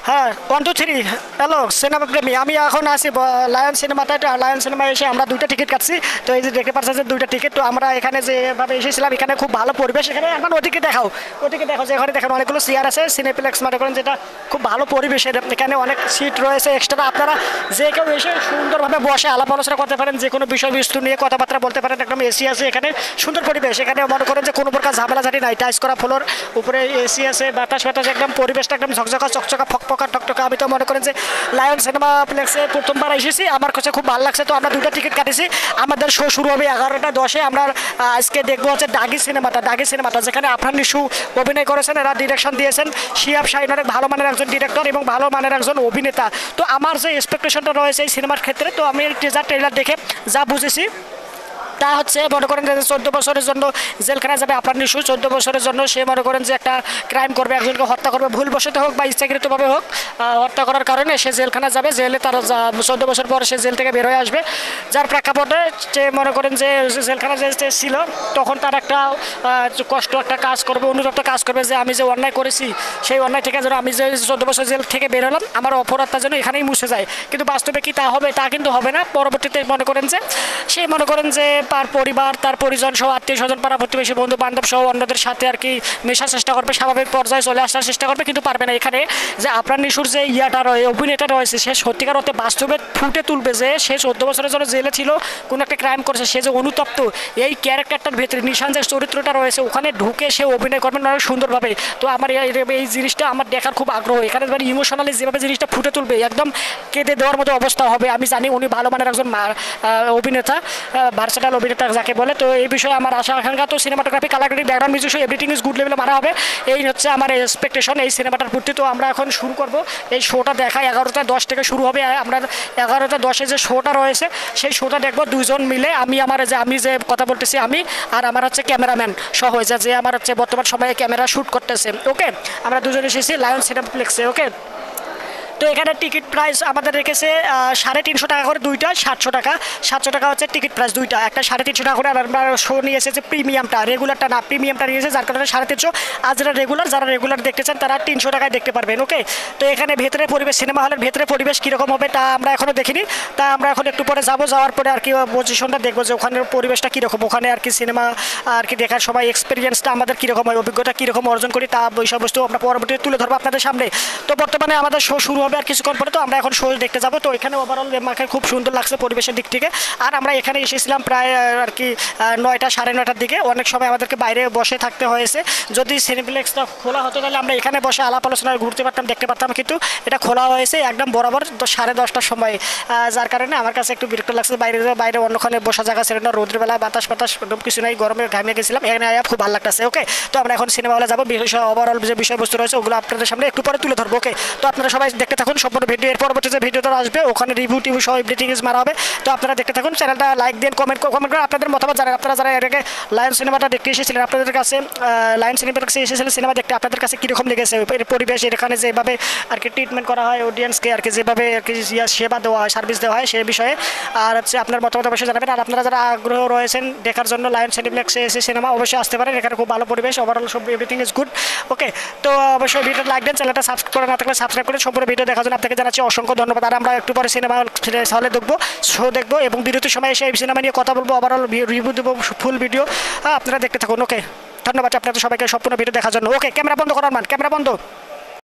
হ্যাঁ 1 2 3 hello cinema প্রেমী, আমি এখন আছি লায়ন সিনেমাতে। লায়ন সিনেমা এসে আমরা দুইটা টিকিট কাটছি। তো এই যে দেখতে পাচ্ছেন যে দুইটা টিকিট। তো আমরা এখানে যেভাবে এসেছিলাম, এখানে খুব ভালো পরিবেশ। এখানে এখন ওদিকে দেখাও, ওদিকে দেখো যে এখানে দেখেন অনেকগুলো চেয়ার আছে। সিনেপ্লেক্স মনে করেন যেটা খুব ভালো পরিবেশের, এখানে অনেক সিট রয়েছে এক্সট্রা। আপনারা যে কেউ এসে সুন্দরভাবে বসে আলাপ আলোচনা করতে পারেন, যে কোনো বিষয়বস্তু নিয়ে কথাবার্তা বলতে পারেন। একদম এসি আছে এখানে, সুন্দর পরিবেশ। এখানে মনে করেন যে কোনো প্রকার ঝামেলাঝাটি নাই, টাইস করা ফ্লোর, উপরে এসি আছে, বাতাস বাতাস, একদম পরিবেশটা একদম ঝকঝকা চকচকা ফকফকা টকটকা। আমি তো মনে করেন যে লায়ন সিনেমা প্লেক্সে প্রথমবার এসেছি, আমার কাছে খুব ভালো লাগছে। তো আমরা দুটো টিকিট কাটেছি। আমাদের শো শুরু হবে 11টা 10-এ। আমরা আজকে দেখবো হচ্ছে দাগি সিনেমাটা, যেখানে আফরান নিশু অভিনয় করেছেন, এরা ডিরেকশন দিয়েছেন। শিহাব শাহিন অনেক ভালো মানের একজন ডিরেক্টর এবং ভালো মানের একজন অভিনেতা। তো আমার যে এক্সপেকটেশনটা রয়েছে এই সিনেমার ক্ষেত্রে, তো আমি ট্রেলার দেখে যা বুঝেছি তা হচ্ছে মনে করেন যে 14 বছরের জন্য জেলখানায় যাবে আফরান নিশু। 14 বছরের জন্য সে মনে করেন যে একটা ক্রাইম করবে, একজনকে হত্যা করবে, ভুলবশত হোক বা ইচ্ছাকৃতভাবে হোক। হত্যা করার কারণে সে জেলখানায় যাবে। জেলে তার 14 বছর পরে সে জেল থেকে বের হয়ে আসবে। যার প্রেক্ষাপটে সে মনে করেন যে জেলখানা যে ছিল তখন তার একটা কষ্ট, একটা কাজ করবে, অনুরক্ত কাজ করবে যে আমি যে অন্যায় করেছি সেই অন্যায় থেকে যেন আমি যে 14 বছর জেল থেকে বের হলাম, আমার অপরাধটা যেন এখানেই মুছে যায়। কিন্তু বাস্তবে কি তা হবে? তা কিন্তু হবে না। পরবর্তীতে মনে করেন যে সে মনে করেন যে তার পরিবার, তার পরিজন সহ, আত্মীয় স্বজন, পাড়া প্রতিবেশী, বন্ধু বান্ধব সহ অন্যদের সাথে আর কি মেশার চেষ্টা করবে, স্বাভাবিক পর্যায়ে চলে আসার চেষ্টা করবে, কিন্তু পারবে না। এখানে যে আফরান নিশোর যে অভিনেতা রয়েছে, সে সত্যিকার অর্থে বাস্তবে ফুটে তুলবে যে সে 14 বছরের জন্য জেলে ছিল, কোনো একটা ক্রাইম করেছে, সে যে অনুতপ্ত। এই ক্যারেক্টারটার ভেতরে নিশান যে চরিত্রটা রয়েছে, ওখানে ঢুকে সে অভিনয় করবেন অনেক সুন্দরভাবে। তো আমার এই জিনিসটা আমার দেখার খুব আগ্রহ। এখানে মানে ইমোশনালি যেভাবে জিনিসটা ফুটে তুলবে, একদম কেঁদে দেওয়ার মতো অবস্থা হবে। আমি জানি উনি ভালো মানের একজন অভিনেতা, ভার্সেটাইল অভিনেতা যাকে বলে। তো এই বিষয়ে আমার আশা আকাঙ্ক্ষা। তো সিনেমাটোগ্রাফি, কালারগ্রাফি, background music, everything is good লেভেলে মারা হবে। এই হচ্ছে আমার এক্সপেকটেশন এই সিনেমাটার প্রতি। তো আমরা এখন শুরু করব এই শোটা দেখা। 11টা 10 থেকে শুরু হবে। আমরা 11টা 10-এ যে শোটা রয়েছে সেই শোটা দেখবো দুজন মিলে। আমি যে কথা বলতেছি আমি, আর আমার হচ্ছে ক্যামেরাম্যান সহ যে আমার হচ্ছে বর্তমান সময়ে ক্যামেরা শ্যুট করতেছে। ওকে, আমরা দুজন এসেছি লায়ন সিনেপ্লেক্সে। ওকে, তো এখানে টিকিট প্রাইস আমাদের রেখেছে 350 টাকা করে দুইটা, 700 টাকা। 700 টাকা হচ্ছে টিকিট প্রাইস দুইটা, একটা 350 টাকা করে। আর আমরা শো নিয়ে এসেছে প্রিমিয়ামটা, রেগুলারটা না, প্রিমিয়ামটা নিয়েছে, যার কারণে 350। আর যারা রেগুলার দেখতে চান তারা 300 টাকায় দেখতে পারবেন। ওকে, তো এখানে ভেতরে পরিবেশ, সিনেমা হলের ভেতরে পরিবেশ কীরকম হবে তা আমরা এখনও দেখিনি। তা আমরা এখন একটু পরে যাবো, যাওয়ার পরে আর কি পজিশনটা দেখবো যে ওখানের পরিবেশটা কীরকম, ওখানে আর কি সিনেমা আর কি দেখার সময় এক্সপিরিয়েন্সটা আমাদের কীরকম হয়, অভিজ্ঞতা কীরকম অর্জন করি, তা বিষয়বস্তু আমরা পরবর্তীতে তুলে ধরবো আপনাদের সামনে। তো বর্তমানে আমাদের শো শুরু হবে আর কিছুক্ষণ পরে। তো আমরা এখন শো দেখতে যাবো। তো এখানে ওভারঅল আমাকে খুব সুন্দর লাগছে পরিবেশের দিক থেকে। আর আমরা এখানে এসেছিলাম প্রায় আর কি 9টা 9:30টার দিকে। অনেক সময় আমাদেরকে বাইরে বসে থাকতে হয়েছে। যদি সিনেপ্লেক্সটা খোলা হতো তাহলে আমরা এখানে বসে আলাপ আলোচনায় ঘুরতে পারতাম, দেখতে পারতাম, কিন্তু এটা খোলা হয়েছে একদম বরাবর 10:30টার সময়। যার কারণে আমার কাছে একটু বিরক্ত লাগছে। বাইরে অন্যখানে বসা জায়গা ছিল না, রোদের বেলা বাতাস কিছু নাই, গরমে ঘামিয়ে গেছিলাম। এখানে খুব ভালো লাগতেছে। ওকে, তো আমরা এখন সিনেমা হলে যাবো। ওভারঅল যে বিষয়বস্তু রয়েছে ওগুলো আপনাদের সামনে একটু পরে তুলে ধরবো। ওকে, তো আপনারা সবাই দেখতে থাকুন সম্পূর্ণ ভিডিও। এর পরবর্তী যে ভিডিওটা আসবে ওখানে রিভিউ টিভিউ সহ এভরিথিং ইজ মারা হবে। তো আপনারা দেখতে থাকুন, চ্যানেলটা লাইক দিন, কমেন্ট করে আপনাদের মতামত জানান। আপনারা যারা এর আগে লায়ন সিনেমাটা দেখতে এসেছিলেন, আপনাদের কাছে লায়ন সিনেমার কাছে এসেছিলেন সিনেমা দেখতে, আপনাদের কাছে কীরকম লেগেছে? এর পরিবেশ, এখানে যেভাবে আর কি ট্রিটমেন্ট করা হয় অডিয়েন্সকে, আর কি যেভাবে আর কি সেবা দেওয়া হয়, সার্ভিস দেওয়া হয়, সেই বিষয়ে আর হচ্ছে আপনার মতামত অবশ্যই জানাবেন। আর আপনারা যারা আগ্রহ রয়েছেন দেখার জন্য লায়ন সিনেপ্লেক্সে এসে সিনেমা, অবশ্যই আসতে পারেন। এখানে খুব ভালো পরিবেশ, ওভারঅল সব এভরিথিং ইজ গুড। ওকে, তো অবশ্যই ভিডিওটা লাইক দেন, চ্যানেলটা সাবস্ক্রাইব করে না থাকলে সাবস্ক্রাইব করে সম্পূর্ণ ভিডিও দেখার জন্য আপনাকে জানাচ্ছি অসংখ্য ধন্যবাদ। আর আমরা একটু পরে সিনেমা হলে দেখবো, শো দেখবো এবং বিরতির সময় এসে এই সিনেমা নিয়ে কথা বলবো, ওভারঅল রিভিউ দেবো, ফুল ভিডিও। আপনারা দেখতে থাকুন। ওকে, ধন্যবাদ আপনাদের সবাইকে সম্পূর্ণ ভিডিও দেখার জন্য। ওকে, ক্যামেরা বন্ধ করার মান, ক্যামেরা বন্ধ।